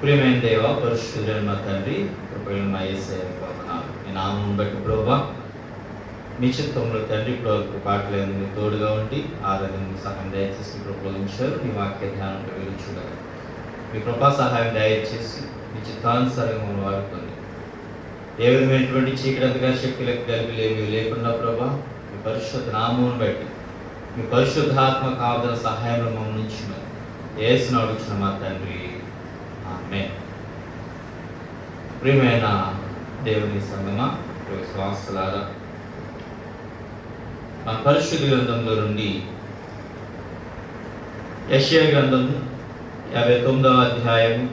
ప్రియమైన దేవ, పరిశుద్ధుడైన మా తండ్రి, కృపగల మా యేసయ్య వందనాలు. మీ నామమును బట్టి ప్రభువా, మీ చిత్తంలో తండ్రి ఇప్పుడు పాటలేదు మీరు తోడుగా ఉండి ఆరాధనకు సహాయం దయచేసి ప్రబోధించారు. మీ వాక్య ధ్యానంలో వెలుచుడగా మీ కృపా సహాయం దయచేసి మీ చిత్తానుసారంగా మనం వాడుకోండి. ఏ విధమైనటువంటి చీకటిగా శక్తులకు కలిపి లేకుండా ప్రభా, మీ పరిశుద్ధ నామమును బట్టి మీ పరిశుద్ధాత్మ కావదల సహాయంలో మమ్మల్ని నుంచి యేసును అడుగుచున్న మా తండ్రి, ఆమేన్. ప్రియమైన దేవుని సంగమా, విశ్వాసులారా, మన పరిశుద్ధ గ్రంథంలో నుండి యెషయా గ్రంథము 59వ అధ్యాయము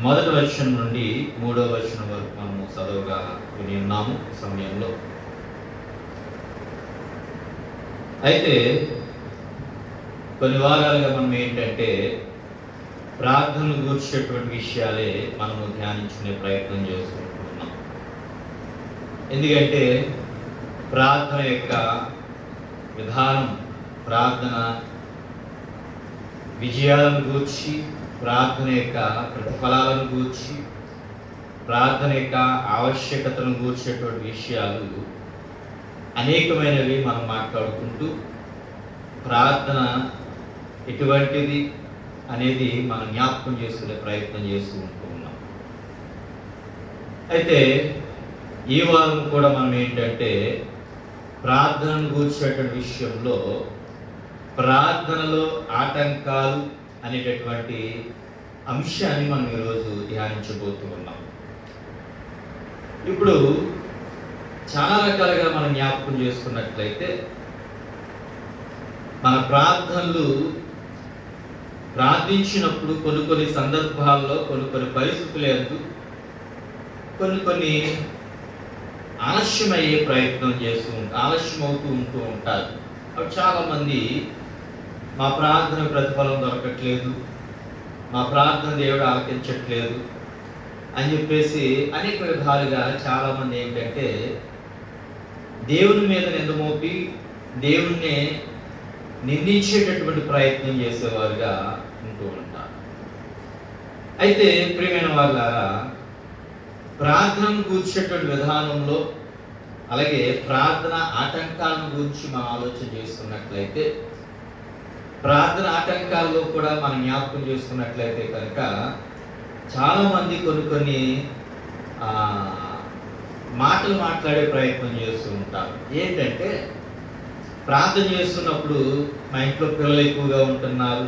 1వ వచనం నుండి 3వ వచనం వరకు మనము చదువుగా విని ఉన్నాము ఈ సమయంలో. అయితే కొన్ని వారాలుగా మనం ఏంటంటే ప్రార్థనలు కూర్చేటువంటి విషయాలే మనము ధ్యానించుకునే ప్రయత్నం చేసుకుంటున్నాం. ఎందుకంటే ప్రార్థన యొక్క విధానం, ప్రార్థన విజయాలను గూర్చి, ప్రార్థన యొక్క ప్రతిఫలాలను గూర్చి, ప్రార్థన యొక్క ఆవశ్యకతను గూర్చేటువంటి విషయాలు అనేకమైనవి మనం మాట్లాడుకుంటూ ప్రార్థన ఎటువంటిది అనేది మనం జ్ఞాపకం చేసుకునే ప్రయత్నం చేస్తూ ఉంటున్నాం. అయితే ఈ వారం కూడా మనం ఏంటంటే ప్రార్థనను కూర్చేటువంటి విషయంలో ప్రార్థనలో ఆటంకాలు అనేటటువంటి అంశాన్ని మనం ఈరోజు ధ్యానించబోతూ ఉన్నాం. ఇప్పుడు చాలా రకాలుగా మనం జ్ఞాపకం చేసుకున్నట్లయితే మన ప్రార్థనలు ప్రార్థించినప్పుడు కొన్ని సందర్భాల్లో కొన్ని పరిస్థితులు ఎందు కొన్ని ఆలస్యమయ్యే ప్రయత్నం ఆలస్యం అవుతూ ఉంటారు. అప్పుడు చాలామంది మా ప్రార్థన ప్రతిఫలం దొరకట్లేదు, మా ప్రార్థన దేవుడు ఆలకించట్లేదు అని చెప్పేసి అనేక విధాలుగా చాలామంది ఏంటంటే దేవుని మీద నింద మోపి దేవుణ్ణి నిందించేటటువంటి ప్రయత్నం చేసేవారుగా ఉంటూ ఉంటారు. అయితే ప్రియమైన వాళ్ళారా, ప్రార్థనను కూర్చేటువంటి విధానంలో అలాగే ప్రార్థన ఆటంకాలను గురించి మనం ఆలోచన చేసుకున్నట్లయితే, ప్రార్థన ఆటంకాల్లో కూడా మనం జ్ఞాపకం చేసుకున్నట్లయితే కనుక చాలామంది కొన్ని మాటలు మాట్లాడే ప్రయత్నం చేస్తూ ఉంటారు. ఏంటంటే ప్రార్థన చేస్తున్నప్పుడు మా ఇంట్లో పిల్లలు ఎక్కువగా ఉంటున్నారు,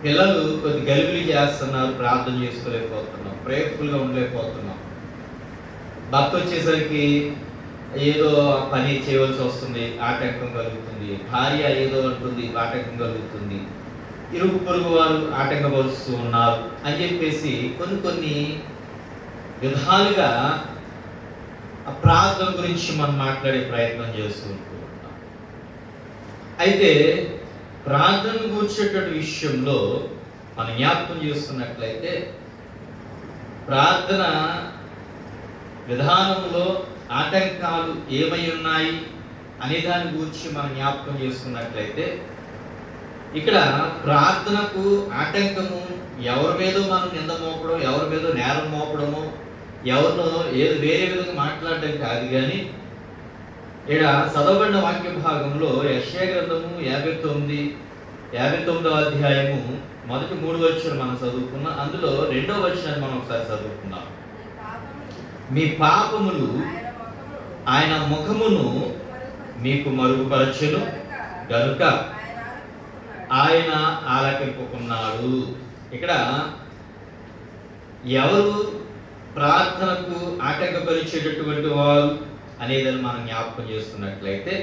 పిల్లలు కొద్ది గలిబిలి చేస్తున్నారు, ప్రార్థన చేసుకోలేకపోతున్నాం, ప్రేయర్ఫుల్గా ఉండలేకపోతున్నాం. భర్త వచ్చేసరికి ఏదో పని చేయవలసి వస్తుంది, ఆటంకం కలుగుతుంది. భార్య ఏదో అంటుంది, ఆటంకం కలుగుతుంది. ఇరుగు పొరుగు వారు ఆటంకపరుస్తూ ఉన్నారు అని చెప్పేసి కొన్ని విధాలుగా ఆ ప్రార్థన గురించి మనం మాట్లాడే ప్రయత్నం చేస్తూ ఉంటాం. అయితే ప్రార్థన కూర్చేటువంటి విషయంలో మనం జ్ఞాపకం చేసుకున్నట్లయితే ప్రార్థన విధానంలో ఆటంకాలు ఏమై ఉన్నాయి అనే దాని గురించి మనం జ్ఞాపకం చేసుకున్నట్లయితే, ఇక్కడ ప్రార్థనకు ఆటంకము ఎవరి మీదో మనం నింద మోపడం, ఎవరి మీదో నేరం మోపడము, ఎవరినో ఏదో వేరే విధంగా మాట్లాడడం కాదు. కానీ ఇక్కడ చదవబడిన వాక్య భాగంలో యెషయా గ్రంథము 59వ అధ్యాయము 3వ వచనం మనం చదువుకున్నాం. అందులో 2వ వచనాన్ని మనం ఒకసారి చదువుకున్నాం. మీ పాపములు ఆయన ముఖమును మీకు మరుగుపరచెను గనుక ఆయన ఆలకింపుకున్నాడు. ఇక్కడ ఎవరు ప్రార్థనకు ఆటంకపరిచేటటువంటి వారు అనేదని మనం జ్ఞాపకం చేసుకున్నట్లయితే,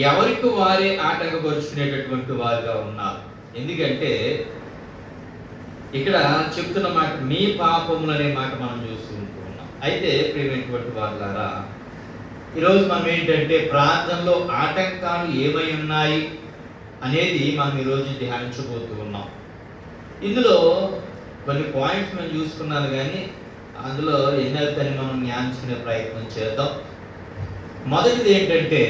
ఎవరికి వారే ఆటంకపరుచుకునేటటువంటి వారుగా ఉన్నారు. ఎందుకంటే ఇక్కడ చెప్తున్న మాట మీ పాపములు అనే మాట మనం చూస్తూ ఉంటున్నాం. అయితే ప్రియమైనటువంటి వారులారా, ఈరోజు మనం ఏంటంటే ప్రార్థనలో ఆటంకాలు ఏమై ఉన్నాయి అనేది మనం ఈరోజు ధ్యానించబోతూ ఉన్నాం. ఇందులో కొన్ని పాయింట్స్ మనం చూసుకున్నాను, కానీ అందులో ఎన్నెల్తని మనం జ్ఞానించుకునే ప్రయత్నం చేద్దాం. మొదటిది ఏంటంటే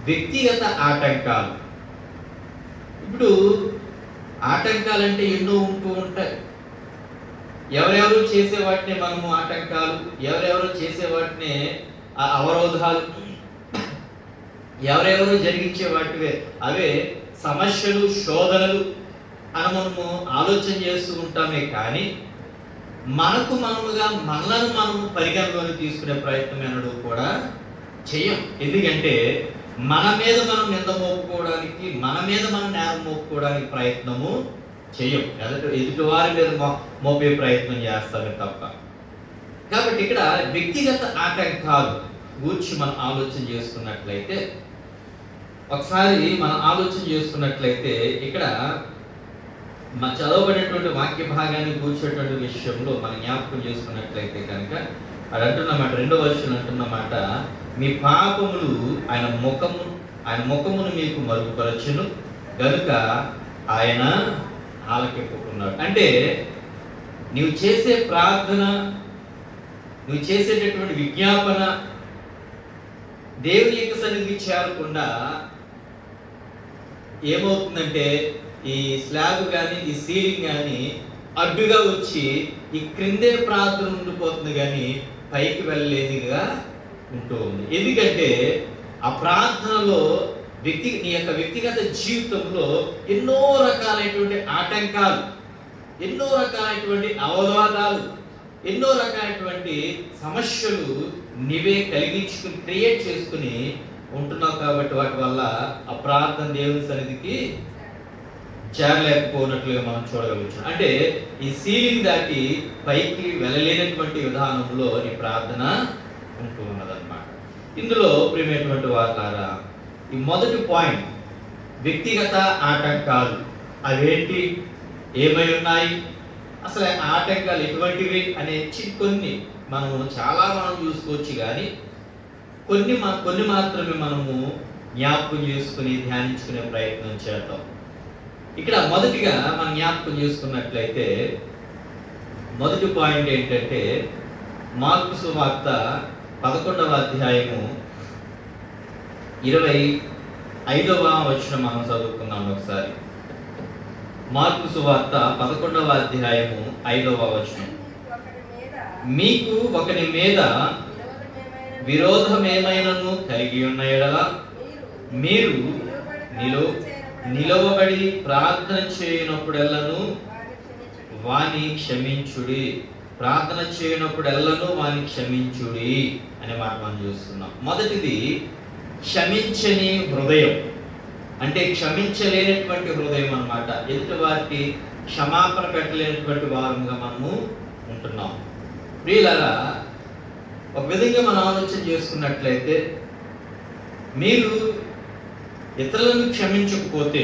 వ్యక్తిగత ఆటంకాలు. ఇప్పుడు ఆటంకాలంటే ఎన్నో ఉంటూ ఉంటాయి. ఎవరెవరు చేసే వాటిని మనము ఆటంకాలు, ఎవరెవరు చేసే వాటిని అవరోధాలు, ఎవరెవరు జరిగించే వాటివే అవే సమస్యలు, శోధనలు అని మనము ఆలోచన చేస్తూ ఉంటామే. కానీ మనకు మనముగా మనలను మనము పరిగణలోకి తీసుకునే ప్రయత్నం ఎన్నడూ కూడా చెయ్యం. ఎందుకంటే మన మీద మనం నింద మోపుకోవడానికి, మన మీద మనం నేరం మోపుకోవడానికి ప్రయత్నము చెయ్యం. ఎదుటి వారి మీద మోపే ప్రయత్నం చేస్తామే తప్ప. కాబట్టి ఇక్కడ వ్యక్తిగత ఆటంకాలు గురించి మనం ఆలోచన చేసుకున్నట్లయితే, ఒకసారి మనం ఆలోచన చేసుకున్నట్లయితే ఇక్కడ మన చదవబడినటువంటి వాక్య భాగాన్ని కూర్చేటువంటి విషయంలో మనం జ్ఞాపకం చేసుకున్నట్లయితే కనుక అది అంటున్నమాట, 2వ వచనం అంటున్నమాట, మీ పాపములు ఆయన ముఖమును మీకు మరుగుపరచును గనుక ఆయన ఆలకింపుకున్నాడు. అంటే నువ్వు చేసే ప్రార్థన, నువ్వు చేసేటటువంటి విజ్ఞాపన దేవుని యొక్క సన్నిధికి చేరకుండా ఏమవుతుందంటే ఈ స్లాబ్ కానీ ఈ సీలింగ్ కానీ అడ్డుగా వచ్చి ఈ క్రిందే ప్రార్థన ఉండిపోతుంది కానీ పైకి వెళ్ళలేనిగా ఉంటూ ఉంది. ఎందుకంటే ఆ ప్రార్థనలో నీ యొక్క వ్యక్తిగత జీవితంలో ఎన్నో రకాలైనటువంటి ఆటంకాలు, ఎన్నో రకాలైనటువంటి అవరోధాలు, ఎన్నో రకాలైనటువంటి సమస్యలు నీవే కలిగించుకుని క్రియేట్ చేసుకుని ఉంటున్నావు. కాబట్టి వాటి వల్ల ఆ ప్రార్థన దేవుని సన్నిధికి చేరలేకపోయినట్లుగా మనం చూడగలుగుతాం. అంటే ఈ సీలింగ్ దాటి పైకి వెళ్ళలేనటువంటి విధానంలో నీ ప్రార్థన ఉంటూ ఉన్నదన్నమాట. ఇందులో ప్రియమైనటువంటి వారులారా, ఈ మొదటి పాయింట్ వ్యక్తిగత ఆటంకాలు అవేంటి, ఏమై ఉన్నాయి, అసలు ఆటంకాలు ఎటువంటివి అనే కొన్ని మనం చూసుకోవచ్చు. కానీ కొన్ని మాత్రమే మనము జ్ఞాపకం చేసుకుని ధ్యానించుకునే ప్రయత్నం చేద్దాం. ఇక్కడ మొదటిగా మనం జ్ఞాపకం చేసుకున్నట్లయితే మొదటి పాయింట్ ఏంటంటే మార్కు సువార్త 11వ అధ్యాయము 25వ వచనం మనం చదువుకున్నాం ఒకసారి. మార్కు సువార్త 11వ అధ్యాయము 5వ వచనం, మీకు ఒకరి మీద విరోధమేమైనను కలిగి ఉన్న యెడల మీరు నిలవబడి ప్రార్థన చేయనప్పుడెల్లను వాని క్షమించుడి. ప్రార్థన చేయనప్పుడెల్లను వాని క్షమించుడి అనే మాట మనం చూస్తున్నాం. మొదటిది క్షమించని హృదయం, అంటే క్షమించలేనటువంటి హృదయం అన్నమాట. ఎదుటి వారికి క్షమాపణ పెట్టలేనటువంటి వారంగా మనము ఉంటున్నాం. ప్రియులారా, ఒక విధంగా మనం ఆలోచన చేసుకున్నట్లయితే, మీరు ఇతరులను క్షమించకపోతే,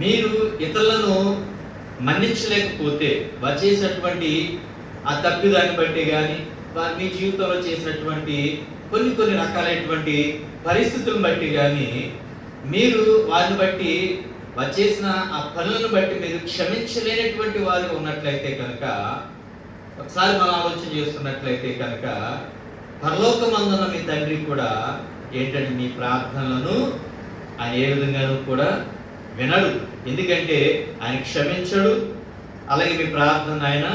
మీరు ఇతరులను మన్నించలేకపోతే, వారు చేసినటువంటి ఆ తప్పిదాన్ని బట్టి కానీ, వారు మీ జీవితంలో చేసినటువంటి కొన్ని రకాలైనటువంటి పరిస్థితులను బట్టి కానీ, మీరు వారిని బట్టి వారు చేసిన ఆ పనులను బట్టి మీరు క్షమించలేనటువంటి వారు ఉన్నట్లయితే కనుక, ఒకసారి మనం ఆలోచన చేసుకున్నట్లయితే కనుక, పరలోకమందున్న మీ తండ్రి కూడా ఏంటంటే మీ ప్రార్థనలను ఆయన ఏ విధంగానూ కూడా వినడు. ఎందుకంటే ఆయన క్షమించడు, అలాగే మీ ప్రార్థన ఆయన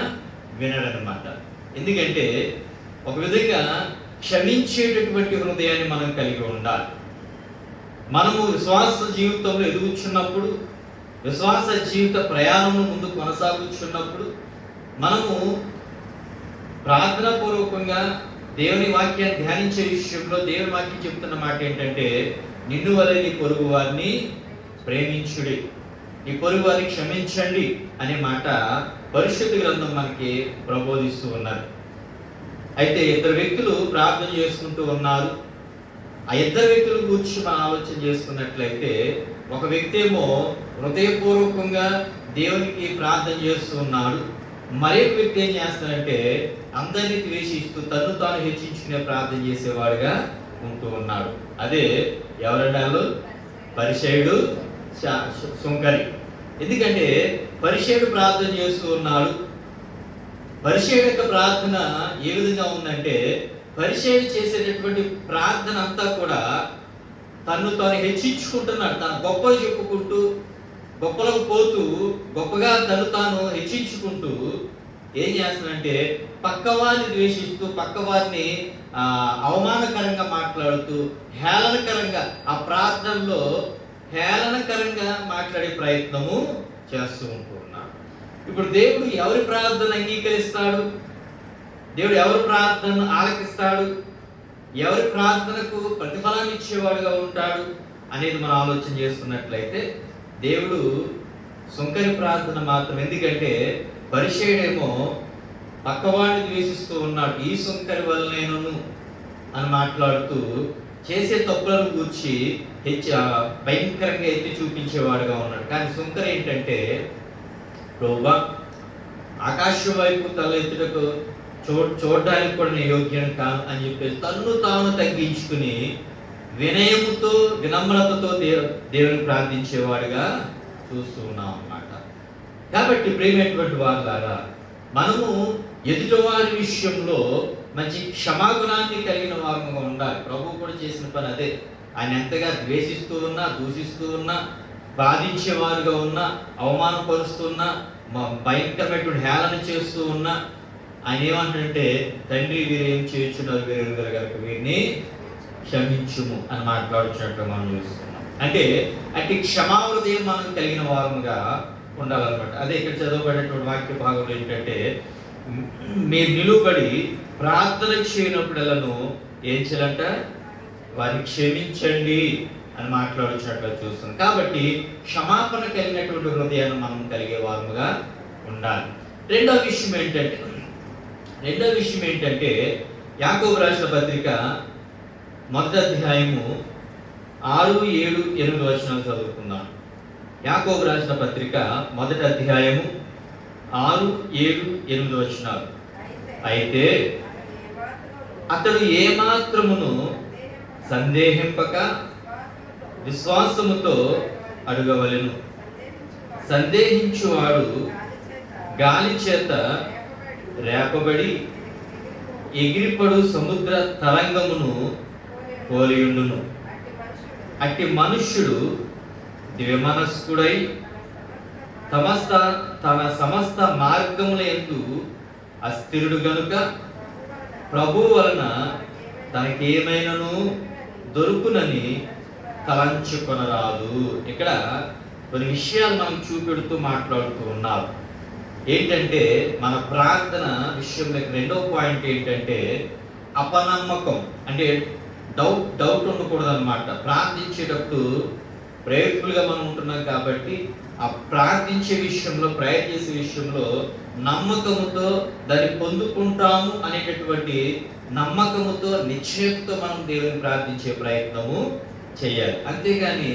వినడనమాట. ఎందుకంటే ఒక విధంగా క్షమించేటటువంటి హృదయాన్ని మనం కలిగి ఉండాలి. మనము విశ్వాస జీవితంలో ఎదుగుచున్నప్పుడు, విశ్వాస జీవిత ప్రయాణంలో ముందు కొనసాగుచున్నప్పుడు, మనము ప్రార్థనా పూర్వకంగా దేవుని వాక్యాన్ని ధ్యానించే విషయంలో దేవుని వాక్యం చెప్తున్న మాట ఏంటంటే, నిన్ను వలె నీ పొరుగు వారిని ప్రేమించుడి, నీ పొరుగు వారిని క్షమించండి అనే మాట పరిశుద్ధ గ్రంథం మనకి ప్రబోధిస్తూ ఉన్నారు. అయితే ఇద్దరు వ్యక్తులు ప్రార్థన చేసుకుంటూ ఉన్నారు. ఆ ఇద్దరు వ్యక్తుల గురించి మనం ఆలోచన చేసుకున్నట్లయితే, ఒక వ్యక్తి ఏమో హృదయపూర్వకంగా దేవునికి ప్రార్థన చేస్తూ ఉన్నాడు. మరొక వ్యక్తి ఏం చేస్తాడంటే అందరినీ ద్వేషిస్తూ తను తాను హెచ్చించుకునే ప్రార్థన చేసేవాడుగా ఉంటూ ఉన్నాడు. అదే ఎవరన్నాళ్ళు? పరిసయ్యుడు, సుంకరి. ఎందుకంటే పరిసయ్యుడు ప్రార్థన చేస్తూ ఉన్నాడు. పరిసయ్యుడు యొక్క ప్రార్థన ఏ విధంగా ఉందంటే, పరిసయ్యుడు చేసేటటువంటి ప్రార్థన అంతా కూడా తను తాను హెచ్చించుకుంటున్నాడు, తన గొప్పలు చెప్పుకుంటూ గొప్పలకు పోతూ గొప్పగా తను తాను హెచ్చించుకుంటూ ఏం చేస్తానంటే పక్కవారిని ద్వేషిస్తూ పక్కవారిని అవమానకరంగా మాట్లాడుతూ హేళనకరంగా ఆ ప్రార్థనలో హేళనకరంగా మాట్లాడే ప్రయత్నము చేస్తూ ఉంటున్నాడు. ఇప్పుడు దేవుడు ఎవరి ప్రార్థన అంగీకరిస్తాడు? దేవుడు ఎవరి ప్రార్థనను ఆలకిస్తాడు? ఎవరి ప్రార్థనకు ప్రతిఫలాన్ని ఇచ్చేవాడుగా ఉంటాడు అనేది మనం ఆలోచన చేసుకున్నట్లయితే దేవుడు సుంకరి ప్రార్థన మాత్రం. ఎందుకంటే పరిచయుడేమో పక్కవాడిని ద్వేషిస్తూ ఉన్నాడు, ఈ సుంకరి వల్లనేను అని మాట్లాడుతూ చేసే తప్పులను గూర్చి భయంకరంగా ఎత్తి చూపించేవాడుగా ఉన్నాడు. కానీ సుంకరి ఏంటంటే, ప్రభువా ఆకాశం వైపు తల ఎత్తుటకు చూడడానికి కూడా నేను యోగ్యం కాను అని చెప్పేసి తన్ను తాను తగ్గించుకుని వినయముతో వినమ్రతతో దేవుని ప్రార్థించేవాడుగా చూస్తూ ఉన్నాం అన్నమాట. కాబట్టి ప్రియమైనటువంటి వారులారా, మనము ఎదుటివారి విషయంలో మంచి క్షమాగుణాన్ని కలిగిన వారుగా ఉండాలి. ప్రభువు కూడా చేసిన పని అదే. ఆయన ఎంతగా ద్వేషిస్తూ ఉన్నా, దూషిస్తూ ఉన్నా, బాధించేవారుగా ఉన్నా, అవమానపరుస్తున్నా, భయంకరమైనటువంటి హేళన చేస్తూ ఉన్నా, ఆయన ఏమంటే తండ్రి వీరేం చేయుచున్నారు వీరెరుగరు గనుక వీరిని క్షమించుము అని మాట్లాడుచున్నట్టు మనం చూస్తున్నాం. అంటే అట్టి క్షమాహృదయం మనం కలిగిన వారముగా ఉండాలన్నమాట. అదే ఇక్కడ చదవబడినటువంటి వాక్య భాగంలో ఏంటంటే, మీరు నిలువబడి ప్రార్థన చేయనప్పుడల్లను ఏం చేయాలంట? వారిని క్షమించండి అని మాట్లాడుచున్నట్లు చూస్తున్నాం. కాబట్టి క్షమాపణ కలిగినటువంటి హృదయాన్ని మనం కలిగే వారముగా ఉండాలి. రెండవ విషయం ఏంటంటే యాకోబు రాసిన పత్రిక 1వ అధ్యాయము 6, 7, 8 వచనాలు చదువుకుందాం. యాకోబు రాసిన పత్రిక 1వ అధ్యాయము 6, 7, 8 వచనాలు. అయితే అతడు ఏమాత్రమును సందేహింపక విశ్వాసముతో అడుగవలెను. సందేహించువాడు గాలి చేత రేపబడి ఎగిరిపడు సముద్ర తరంగమును పోలియుండును. అట్టి మనుష్యుడు దివ్యమనస్కుడై తన సమస్త మార్గముల యందు అస్థిరుడు గనుక ప్రభువు వలన తనకేమైనను దొరుకునని తలంచుకొనరాదు. ఇక్కడ కొన్ని విషయాలు మనం చూపెడుతూ మాట్లాడుతూ ఉన్నారు. ఏంటంటే మన ప్రార్థన విషయంలో రెండో పాయింట్ ఏంటంటే అపనమ్మకం. అంటే డౌట్ ఉండకూడదు అనమాట. ప్రార్థించేటప్పుడు ప్రేయర్ఫుల్గా మనం ఉంటున్నాం కాబట్టి ఆ ప్రార్థించే విషయంలో, ప్రేయర్ చేసే విషయంలో నమ్మకముతో దాన్ని పొందుకుంటాము అనేటటువంటి నమ్మకముతో, నిశ్చయతతో మనం దేవుని ప్రార్థించే ప్రయత్నము చేయాలి. అంతేగాని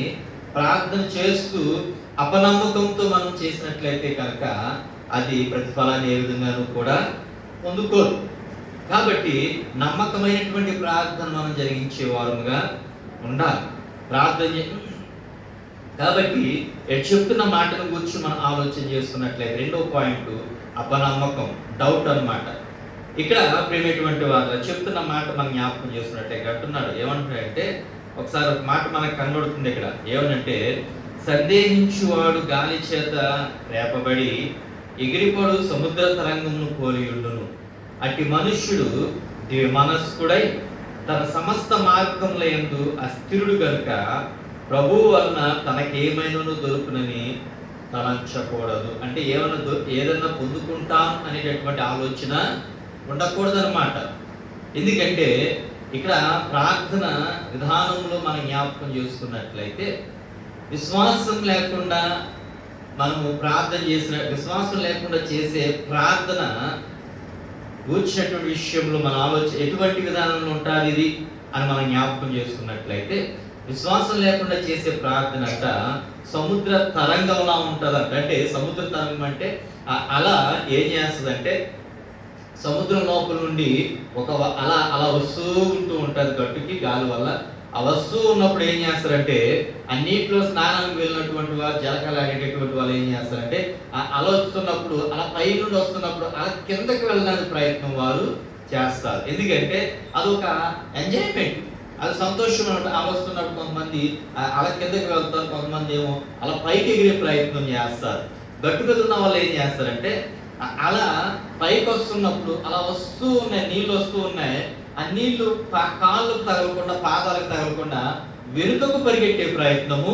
ప్రార్థన చేస్తూ అపనమ్మకంతో మనం చేసినట్లయితే కనుక అది ప్రతిఫలాన్ని ఏ విధంగానూ కూడా పొందుకోరు. కాబట్టి నమ్మకమైనటువంటి ప్రార్థన మనం జరిగించే వారముగా ఉండాలి. కాబట్టి చెప్తున్న మాటను గురించి మనం ఆలోచన చేసుకున్నట్లయితే రెండో పాయింట్ అపనమ్మకం, డౌట్ అన్నమాట. ఇక్కడ ప్రేమటువంటి వారు చెప్తున్న మాట మనం జ్ఞాపకం చేసుకున్నట్లయితే అంటున్నాడు. ఏమంటున్నాడంటే, ఒకసారి ఒక మాట మనకు కనబడుతుంది ఇక్కడ. ఏమనంటే, సందేహించువాడు గాలి చేత రేపబడి ఎగిరిపడు సముద్ర తరంగమును పోలియుండును. అట్టి మనుష్యుడు దివ్యమనస్కుడై తన సమస్త మార్గముల యందు అస్థిరుడు గనుక ప్రభువు వలన తనకేమైనాను దొరుకునని తలంచకూడదు. అంటే ఏదన్నా పొందుకుంటాం అనేటటువంటి ఆలోచన ఉండకూడదు అనమాట. ఎందుకంటే ఇక్కడ ప్రార్థన విధానంలో మనం జ్ఞాపకం చేసుకున్నట్లయితే విశ్వాసం లేకుండా మనము విశ్వాసం లేకుండా చేసే ప్రార్థన కూర్చున్నటువంటి విషయంలో మన ఆలోచన ఎటువంటి విధానంలో ఉంటుంది ఇది అని మనం జ్ఞాపకం చేసుకున్నట్లయితే, విశ్వాసం లేకుండా చేసే ప్రార్థన అంట సముద్ర తరంగంలా ఉంటుందంట. అంటే సముద్ర తరంగం అంటే అలా ఏం చేస్తుందంటే సముద్రం లోపల నుండి ఒక అలా వస్తూ ఉంటుంది గట్టుకి గాలి వల్ల. ఆ వస్తువు ఉన్నప్పుడు ఏం చేస్తారంటే అన్నింటిలో స్నానానికి వెళ్ళినటువంటి వారు, జలకాలాడేటటువంటి వాళ్ళు ఏం చేస్తారంటే అలా వస్తున్నప్పుడు, అలా పై నుండి వస్తున్నప్పుడు అలా కిందకి వెళ్ళడానికి ప్రయత్నం వారు చేస్తారు. ఎందుకంటే అదొక ఎంజాయ్మెంట్. అది సంతోషం అనమాట. అలా వస్తున్నప్పుడు కొంతమంది అలా కిందకి వెళ్తారు, కొంతమంది ఏమో అలా పైకి ఎగిరే ప్రయత్నం చేస్తారు. గట్టు మీద ఉన్న వాళ్ళు ఏం చేస్తారంటే అలా పైకి వస్తున్నప్పుడు అలా వస్తూ ఉన్నాయి, నీళ్ళు వస్తూ ఉన్నాయి. ఆ నీళ్లు కాళ్ళకు తగలకుండా, పాదాలకు తగలకుండా వెనుకకు పరిగెట్టే ప్రయత్నము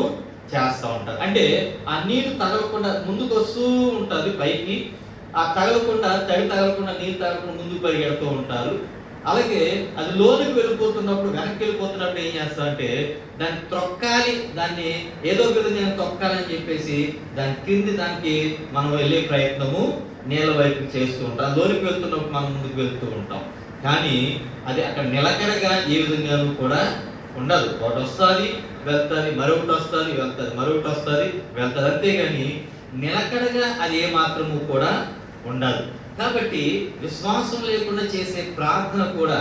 చేస్తూ ఉంటారు. అంటే ఆ నీళ్లు తగలకుండా ముందుకు వస్తూ ఉంటుంది పైకి, ఆ తగలకుండా, తడి తగలకుండా, నీళ్ళు తగలకుండా ముందుకు పరిగెడుతూ ఉంటారు. అలాగే అది లోనికి వెళ్ళిపోతున్నప్పుడు, వెనక్కి వెళ్ళిపోతున్నప్పుడు ఏం చేస్తారంటే దాన్ని త్రొక్కాలి, దాన్ని ఏదో విధంగా తొక్కాలని చెప్పేసి దానికి మనం వెళ్ళే ప్రయత్నము నీళ్ళ వైపు చేస్తూ ఉంటాం. లోనికి వెళ్తున్నప్పుడు మనం ముందుకు వెళ్తూ ఉంటాం. కానీ అది అక్కడ నిలకడగా ఏ విధంగానూ కూడా ఉండదు. ఒకటి వస్తుంది వెళ్తుంది, మరొకటి వస్తుంది వెళ్తుంది, మరొకటి వస్తుంది వెళ్తుంది, అంతేగాని నిలకడగా అది ఏ మాత్రము కూడా ఉండదు. కాబట్టి విశ్వాసం లేకుండా చేసే ప్రార్థన కూడా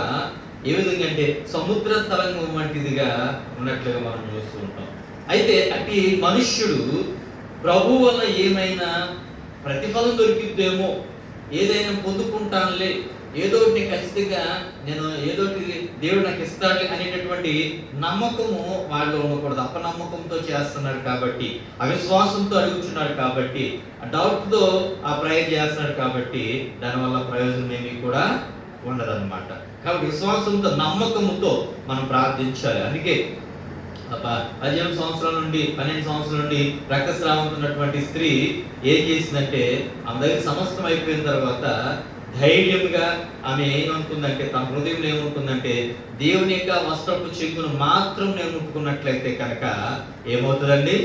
ఏ విధంగా అంటే సముద్ర తరంగం వంటిదిగా ఉన్నట్లుగా మనం చూస్తూ ఉంటాం. అయితే అట్టి మనుష్యుడు ప్రభు వల్ల ఏమైనా ప్రతిఫలం దొరికిద్దేమో, ఏదైనా పొందుకుంటానులే, ఏదో ఖచ్చితంగా నేను ఏదోటి దేవుడు నాకు ఇస్తాడు అనేటటువంటి నమ్మకము వాళ్ళు ఉండకూడదు. అపనమ్మకంతో చేస్తున్నాడు కాబట్టి, అవిశ్వాసంతో అడుగుతున్నాడు కాబట్టి, డౌట్తో ఆ ప్రేయర్ చేస్తున్నాడు కాబట్టి దానివల్ల ప్రయోజనం ఏమీ కూడా ఉండదన్నమాట. కాబట్టి విశ్వాసంతో, నమ్మకముతో మనం ప్రార్థించాలి. అందుకే 18 సంవత్సరాల నుండి 12 సంవత్సరాల నుండి రక్తస్రావం ఉన్నటువంటి స్త్రీ ఏం చేసిందంటే ఆమె దగ్గర సమస్తం అయిపోయిన తర్వాత ధైర్యంగా ఆమె ఏమనుకుందంటే, తన హృదయంలో ఏమనుకుందంటే, దేవుని యొక్క వస్త్రపు చెంగును మాత్రం నేను ముట్టుకున్నట్లయితే కనుక ఏమవుతుందండి,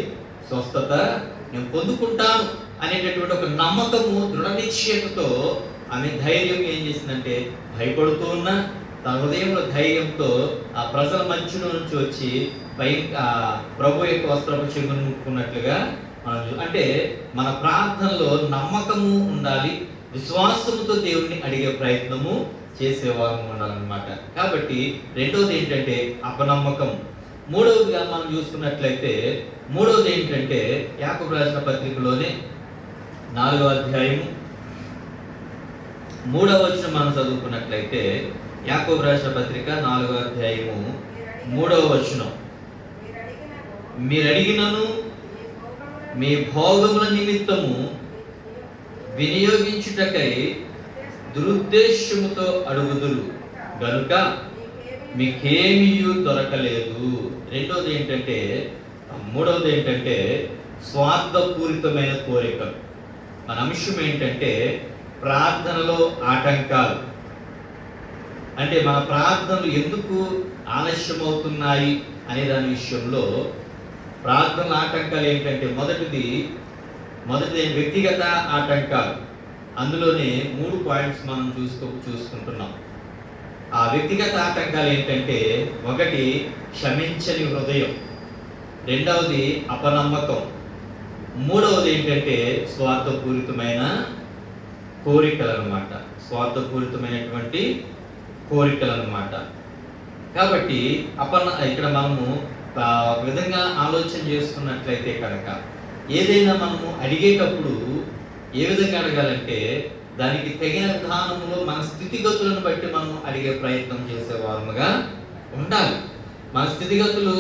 స్వస్థత నేను పొందుకుంటాను అనేటటువంటి ఒక నమ్మకము, దృఢ నిశ్చయతతో ఆమె ధైర్యం ఏం చేసిందంటే, భయపడుతూ ఉన్న తన హృదయంలో ధైర్యంతో ఆ ప్రజల మధ్యలో నుంచి వచ్చి పై ప్రభు యొక్క వస్త్రపు చెంగును ముట్టుకున్నట్లుగా మనం అంటే మన ప్రార్థనలో నమ్మకము ఉండాలి, విశ్వాసముతో దేవుణ్ణి అడిగే ప్రయత్నము చేసేవారు ఉండాలన్నమాట. కాబట్టి రెండవది ఏంటంటే అపనమ్మకం. మూడవదిగా మనం చూసుకున్నట్లయితే మూడవది ఏంటంటే యాకోబు రాసిన పత్రికలోనే 4వ అధ్యాయము 3వ వచనం మనం చదువుకున్నట్లయితే, యాకోబు రాసిన పత్రిక 4వ అధ్యాయము 3వ వచనం, మీరు అడిగినను మీ భోగముల నిమిత్తము వినియోగించుటకై దురుద్దేశముతో అడుగుదురు గనుక మీకేమీ దొరకలేదు. రెండవది ఏంటంటే, మూడవది ఏంటంటే స్వార్థపూరితమైన కోరికలు. మన అంశం ఏంటంటే ప్రార్థనలో ఆటంకాలు. అంటే మన ప్రార్థనలు ఎందుకు ఆలస్యమవుతున్నాయి అనే దాని విషయంలో ప్రార్థనల ఆటంకాలు ఏంటంటే, మొదటిది వ్యక్తిగత ఆటంకాలు. అందులోనే 3 పాయింట్స్ మనం చూసుకుంటున్నాం. ఆ వ్యక్తిగత ఆటంకాలు ఏంటంటే, ఒకటి క్షమించని హృదయం, రెండవది అపనమ్మకం, మూడవది ఏంటంటే స్వార్థపూరితమైన కోరికలు అన్నమాట. స్వార్థపూరితమైనటువంటి కోరికలు అన్నమాట. కాబట్టి ఇక్కడ మనము ఒక విధంగా ఆలోచన చేసుకున్నట్లయితే కనుక ఏదైనా మనము అడిగేటప్పుడు ఏ విధంగా అడగాలంటే దానికి తగిన విధానంలో మన స్థితిగతులను బట్టి మనం అడిగే ప్రయత్నం చేసేవారుగా ఉండాలి. మన స్థితిగతులు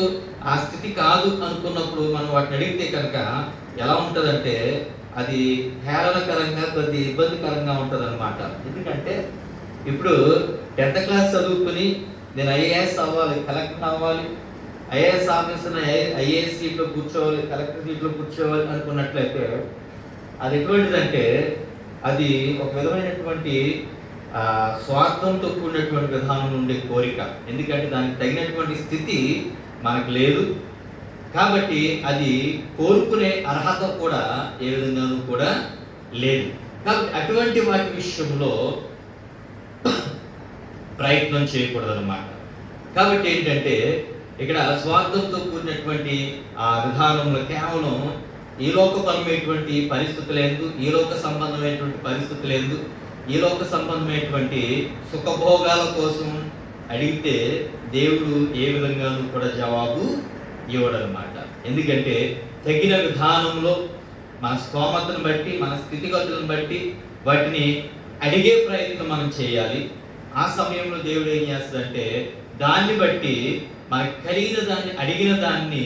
ఆ స్థితి కాదు అనుకున్నప్పుడు మనం వాటిని అడిగితే కనుక ఎలా ఉంటుందంటే అది హేళనకరంగా, కొద్ది ఇబ్బందికరంగా ఉంటుంది అనమాట. ఎందుకంటే ఇప్పుడు 10th క్లాస్ చదువుకుని నేను ఐఏఎస్ అవ్వాలి, కలెక్టర్ అవ్వాలి, ఐఏఎస్ ఆఫీసర్ ఐఏఎస్ సీట్లో కూర్చోవాలి, కలెక్టర్ సీట్లో కూర్చోవాలి అనుకున్నట్లయితే అది ఎటువంటిదంటే అది ఒక విధమైనటువంటి స్వార్థంతో కూడినటువంటి విధానం ఉండే కోరిక. ఎందుకంటే దానికి తగినటువంటి స్థితి మనకు లేదు కాబట్టి అది కోరుకునే అర్హత కూడా ఏ విధంగానూ కూడా లేదు. కాబట్టి అటువంటి వాటి విషయంలో ప్రయత్నం చేయకూడదు అన్నమాట. కాబట్టి ఏంటంటే ఇక్కడ స్వార్థంతో కూడినటువంటి ఆ విధానంలో కేవలం ఈ లోకపరమైనటువంటి పరిస్థితులందు, ఈ లోక సంబంధమైనటువంటి పరిస్థితులందు, ఈ లోక సంబంధమైనటువంటి సుఖభోగాల కోసం అడిగితే దేవుడు ఏ విధంగానూ కూడా జవాబు ఇవ్వడనమాట. ఎందుకంటే తగిన విధానంలో మన స్తోమతను బట్టి, మన స్థితిగతులను బట్టి వాటిని అడిగే ప్రయత్నం మనం చేయాలి. ఆ సమయంలో దేవుడు ఏం చేస్తాడంటే దాన్ని బట్టి మనకు కలిగిన దాన్ని, అడిగిన దాన్ని,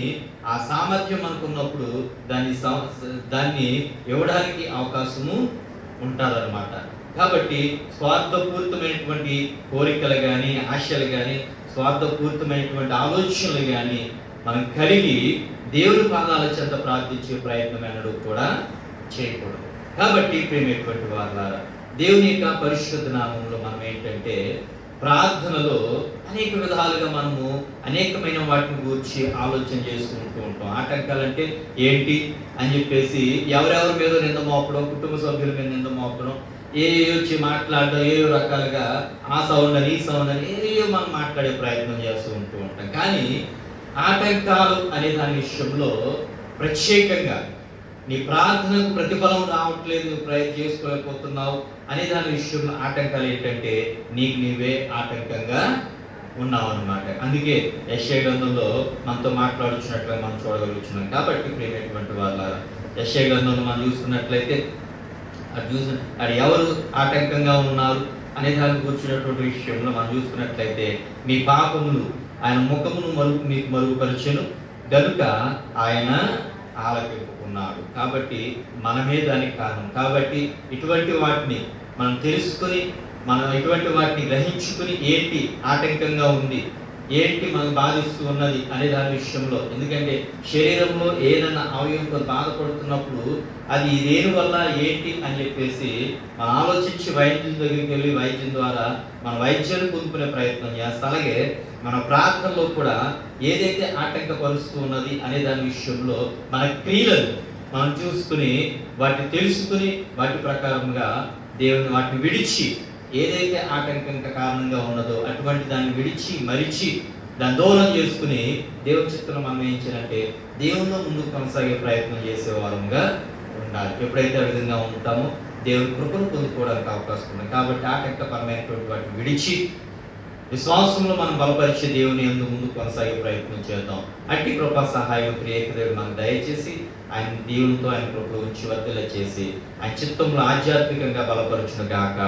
ఆ సామర్థ్యం మనకున్నప్పుడు దాన్ని ఇవ్వడానికి అవకాశము ఉంటుందన్నమాట. కాబట్టి స్వార్థపూరితమైనటువంటి కోరికలు కానీ, ఆశలు కానీ, స్వార్థపూరితమైనటువంటి ఆలోచనలు కానీ మనం కలిగి దేవుని పాదాల చెంత ప్రార్థించే ప్రయత్నం ఎన్నడూ కూడా చేయకూడదు. కాబట్టి ప్రేమైనటువంటి వారులారా, దేవుని యొక్క పరిశుద్ధ నామంలో మనం ఏంటంటే ప్రార్థనలో అనేక విధాలుగా మనము అనేకమైన వాటిని గురించి ఆలోచన చేసుకుంటూ ఉంటాం. ఆటంకాలంటే ఏంటి అని చెప్పేసి ఎవరెవరి మీద నింద మోపడం, కుటుంబ సభ్యుల మీద నింద మోపడం, వచ్చి మాట్లాడడం, ఏయో రకాలుగా ఆ సౌండ్ అని, ఈ సౌండ్ అని ఏయో మనం మాట్లాడే ప్రయత్నం చేస్తూ ఉంటాం. కానీ ఆటంకాలు అనే దాని విషయంలో ప్రత్యేకంగా నీ ప్రార్థనకు ప్రతిఫలం రావట్లేదు, నువ్వు ప్రయత్నం చేసుకోలేకపోతున్నావు అనే దాని విషయంలో ఆటంకాలు ఏంటంటే నీకు నీవే ఆటంకంగా ఉన్నావు అన్నమాట. అందుకే యెషయా గ్రంథంలో మనతో మాట్లాడుచున్నట్లుగా మనం చూడగలుగుతున్నాం. కాబట్టి ప్రియమైనటువంటి వాళ్ళ యెషయా గ్రంథంలో మనం చూసుకున్నట్లయితే అది ఎవరు ఆటంకంగా ఉన్నారు అనే దాన్ని కూర్చున్నటువంటి విషయంలో మనం చూసుకున్నట్లయితే మీ పాపములు ఆయన ముఖమును మీకు మరుగుపరచెను గనుక ఆయన ఆలకింపుకున్నాడు. కాబట్టి మనమే దానికి కారణం. కాబట్టి ఇటువంటి వాటిని మనం తెలుసుకొని, మనం ఇటువంటి వాటిని గ్రహించుకుని ఏంటి ఆటంకంగా ఉంది, ఏంటి మనం బాధిస్తూ ఉన్నది అనే దాని విషయంలో, ఎందుకంటే శరీరంలో ఏదైనా అవయవంతో బాధపడుతున్నప్పుడు అది దేని వల్ల ఏంటి అని చెప్పేసి మనం ఆలోచించి వైద్యుల దగ్గరికి వెళ్ళి వైద్యం ద్వారా మన వైద్యాన్ని పొందుకునే ప్రయత్నం చేస్తాం. అలాగే మన ప్రార్థనలో కూడా ఏదైతే ఆటంకపరుస్తూ ఉన్నది అనే దాని విషయంలో మన క్రియలను మనం చూసుకుని వాటిని తెలుసుకుని వాటి ప్రకారంగా దేవుని వాటిని విడిచి, ఏదైతే ఆటంకంగా కారణంగా ఉన్నదో అటువంటి దాన్ని విడిచి మరిచి దాన్ని దూరం చేసుకుని దేవుని చిత్తంలో మనం ఏం చేయాలంటే దేవునిలో ముందుకు కొనసాగే ప్రయత్నం చేసేవారంగా ఉండాలి. ఎప్పుడైతే ఆ విధంగా ఉంటామో దేవుని కృపను పొందుకోవడానికి అవకాశం ఉంది. కాబట్టి ఆటంకపరమైనటువంటి వాటిని విడిచి విశ్వాసంలో మనం బలపరిచే దేవుని యందు ముందుకు కొనసాగే ప్రయత్నం చేద్దాం. అట్టి కృపా సహాయం ప్రియదేవుడు మనకు దయచేసి ఆయన దేవునితో ఆయన కృపలో ఉంచి వర్తిల్ల చేసి ఆయన చిత్తంలో ఆధ్యాత్మికంగా బలపరచును గాక.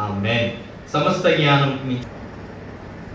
ఆమేన్. సమస్త జ్ఞానం